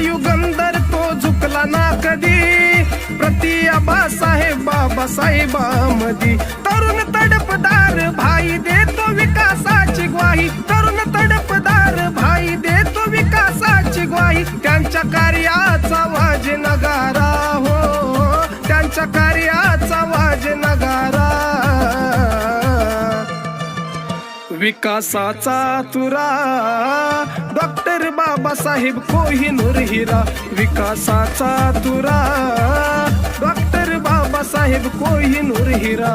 युगंधर तो झुकला ना कधी, प्रति आबासाहेब बाबासाहेबांमधी. तरुण तडफदार भाई देतो विकासाची ग्वाही, तरुण तडफदार भाई देतो विकासाची ग्वाही. त्यांच्या कार्याचा वाज नगारा हो, त्यांच्या कार्याचा वाज नगारा. विकासाचा तुरा डॉक्टर बाबासाहेब कोहिनूर हिरा. विकासाचा तुरा डॉक्टर बाबासाहेब कोहिनूर हिरा.